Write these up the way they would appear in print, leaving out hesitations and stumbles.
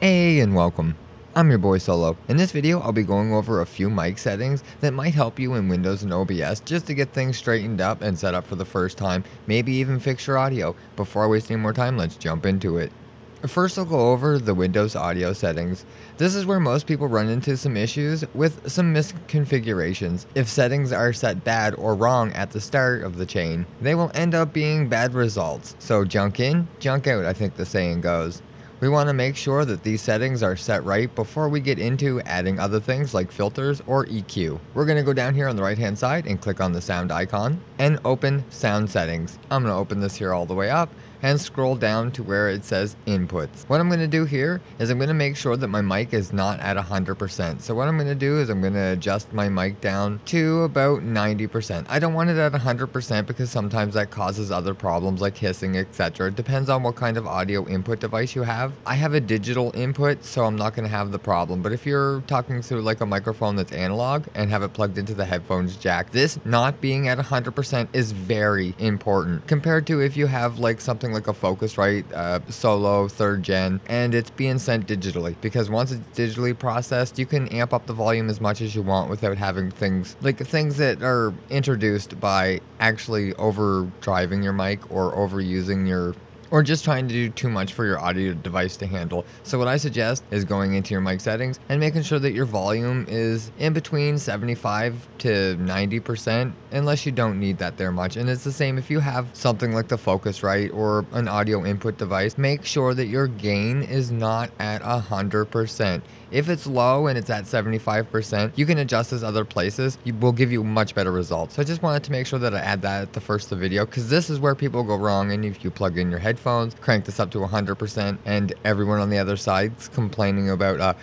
Hey and welcome. I'm your boy Solo. In this video, I'll be going over a few mic settings that might help you in Windows and OBS just to get things straightened up and set up for the first time, maybe even fix your audio. Before I waste any more time, let's jump into it. First, I'll go over the Windows audio settings. This is where most people run into some issues with some misconfigurations. If settings are set bad or wrong at the start of the chain, they will end up being bad results. So junk in, junk out, I think the saying goes. We want to make sure that these settings are set right before we get into adding other things like filters or EQ. We're going to go down here on the right hand side and click on the sound icon and open sound settings. I'm going to open this here all the way up and scroll down to where it says inputs. What I'm going to do here is I'm going to make sure that my mic is not at 100%. So what I'm going to do is I'm going to adjust my mic down to about 90%. I don't want it at 100% because sometimes that causes other problems like hissing, etc. It depends on what kind of audio input device you have. I have a digital input, so I'm not going to have the problem. But if you're talking through like a microphone that's analog and have it plugged into the headphones jack, this not being at 100% is very important compared to if you have like something like a Focusrite Solo 3rd gen and it's being sent digitally, because once it's digitally processed you can amp up the volume as much as you want without having things that are introduced by actually overdriving your mic or overusing your or just trying to do too much for your audio device to handle. So what I suggest is going into your mic settings and making sure that your volume is in between 75 to 90%, unless you don't need that there much. And it's the same if you have something like the Focusrite or an audio input device, make sure that your gain is not at 100%. If it's low and it's at 75%, you can adjust this other places. It will give you much better results. So I just wanted to make sure that I add that at the first of the video, because this is where people go wrong. And if you plug in your headphones, crank this up to 100%, and everyone on the other side's complaining about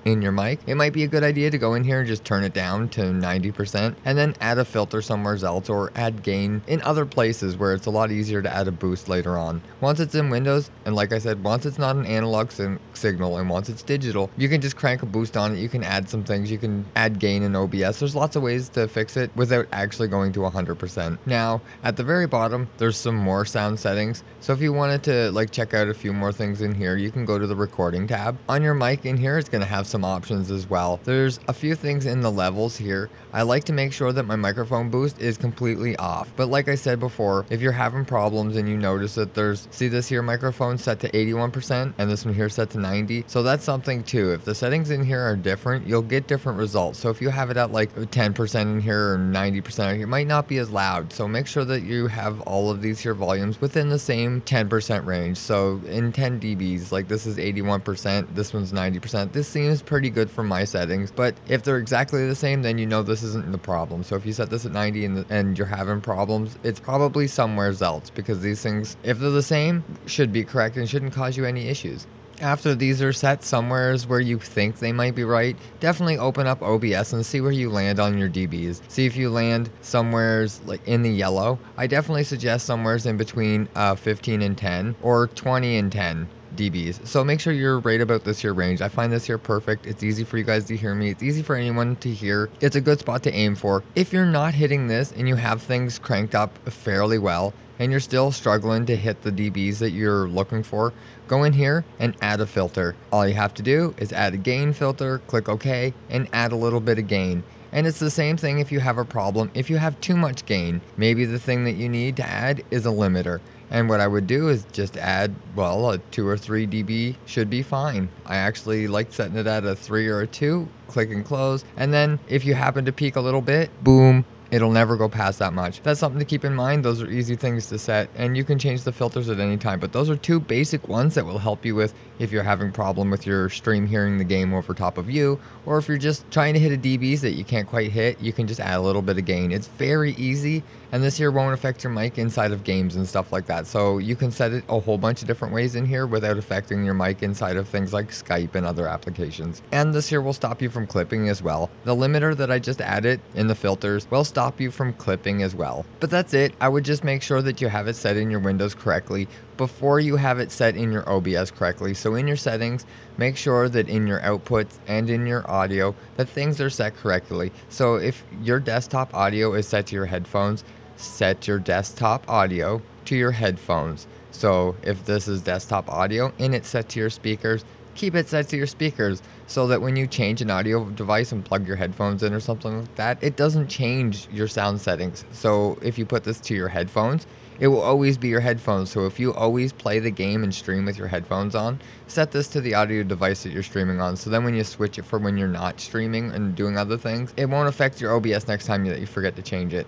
in your mic, it might be a good idea to go in here and just turn it down to 90% and then add a filter somewhere else or add gain in other places where it's a lot easier to add a boost later on. Once it's in Windows, and like I said, once it's not an analog signal and once it's digital, you can just crank a boost on it. You can add some things. You can add gain in OBS. There's lots of ways to fix it without actually going to 100%. Now, at the very bottom, there's some more sound settings. So if you wanted to like check out a few more things in here, you can go to the recording tab. On your mic in here, it's going to have some options as well. There's a few things in the levels here. I like to make sure that my microphone boost is completely off. But like I said before, if you're having problems and you notice that see this here microphone set to 81% and this one here set to 90. So that's something too. If the settings in here are different, you'll get different results. So if you have it at like 10% in here or 90% in here, it might not be as loud. So make sure that you have all of these here volumes within the same 10% range. So in 10 dBs, like this is 81%, this one's 90%. This seems pretty good for my settings, but if they're exactly the same, then you know this isn't the problem. So if you set this at 90 and you're having problems, it's probably somewhere else, because these things, if they're the same, should be correct and shouldn't cause you any issues. After these are set somewheres where you think they might be right, definitely open up OBS and see where you land on your dBs. See if you land somewheres like in the yellow. I definitely suggest somewheres in between 15 and 10 or 20 and 10 dBs. So make sure you're right about this here range. I find this here perfect. It's easy for you guys to hear me. It's easy for anyone to hear. It's a good spot to aim for. If you're not hitting this and you have things cranked up fairly well and you're still struggling to hit the dBs that you're looking for, go in here and add a filter. All you have to do is add a gain filter, click OK, and add a little bit of gain. And it's the same thing if you have a problem. If you have too much gain, maybe the thing that you need to add is a limiter. And what I would do is just add, well, a 2 or 3 dB should be fine. I actually like setting it at a 3 or a 2, click and close. And then if you happen to peak a little bit, boom, it'll never go past that much. That's something to keep in mind. Those are easy things to set, and you can change the filters at any time. But those are two basic ones that will help you with if you're having a problem with your stream hearing the game over top of you, or if you're just trying to hit a dBs that you can't quite hit, you can just add a little bit of gain. It's very easy, and this here won't affect your mic inside of games and stuff like that. So you can set it a whole bunch of different ways in here without affecting your mic inside of things like Skype and other applications. And this here will stop you from clipping as well. The limiter that I just added in the filters will stop you from clipping as well. But that's it. I would just make sure that you have it set in your Windows correctly before you have it set in your OBS correctly. So in your settings, make sure that in your outputs and in your audio that things are set correctly. So if your desktop audio is set to your headphones, set your desktop audio to your headphones. So if this is desktop audio and it's set to your speakers, keep it set to your speakers so that when you change an audio device and plug your headphones in or something like that, it doesn't change your sound settings. So if you put this to your headphones, it will always be your headphones. So if you always play the game and stream with your headphones on, set this to the audio device that you're streaming on. So then when you switch it for when you're not streaming and doing other things, it won't affect your OBS next time that you forget to change it.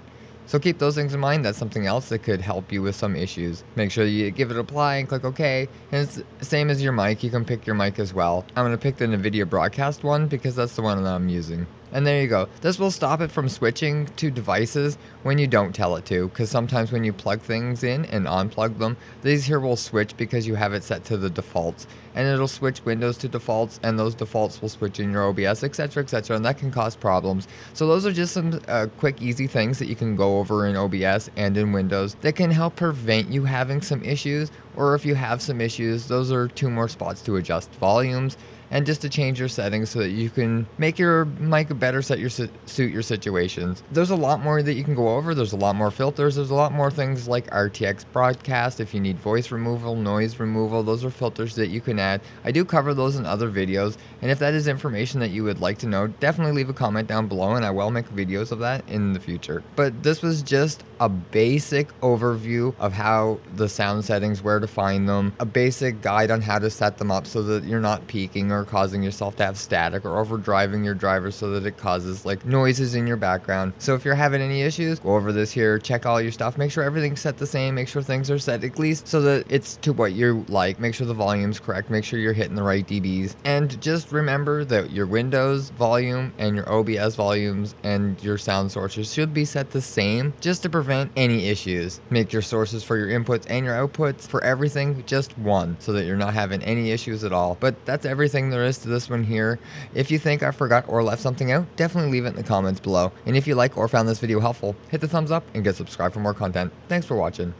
So keep those things in mind. That's something else that could help you with some issues. Make sure you give it apply and click OK. And it's the same as your mic. You can pick your mic as well. I'm going to pick the NVIDIA broadcast one because that's the one that I'm using. And there you go. This will stop it from switching to devices when you don't tell it to, because sometimes when you plug things in and unplug them, these here will switch because you have it set to the defaults, and it'll switch Windows to defaults, and those defaults will switch in your OBS, etc., etc., and that can cause problems. So those are just some quick, easy things that you can go over in OBS and in Windows that can help prevent you having some issues, or if you have some issues, those are 2 more spots to adjust volumes and just to change your settings so that you can make your mic better suit your situations. There's a lot more that you can go over. There's a lot more filters. There's a lot more things like RTX broadcast. If you need voice removal, noise removal, those are filters that you can add. I do cover those in other videos, and if that is information that you would like to know, definitely leave a comment down below and I will make videos of that in the future. But this was just a basic overview of how the sound settings, where to find them, a basic guide on how to set them up so that you're not peaking or causing yourself to have static or overdriving your driver so that it causes like noises in your background. So if you're having any issues, go over this here, check all your stuff, make sure everything's set the same, make sure things are set at least so that it's to what you like, make sure the volume's correct, make sure you're hitting the right dBs, and just remember that your Windows volume and your OBS volumes and your sound sources should be set the same just to prevent any issues. Make your sources for your inputs and your outputs for everything just one so that you're not having any issues at all. But that's everything there is to this one here. If you think I forgot or left something out, definitely leave it in the comments below. And if you like or found this video helpful, hit the thumbs up and get subscribed for more content. Thanks for watching.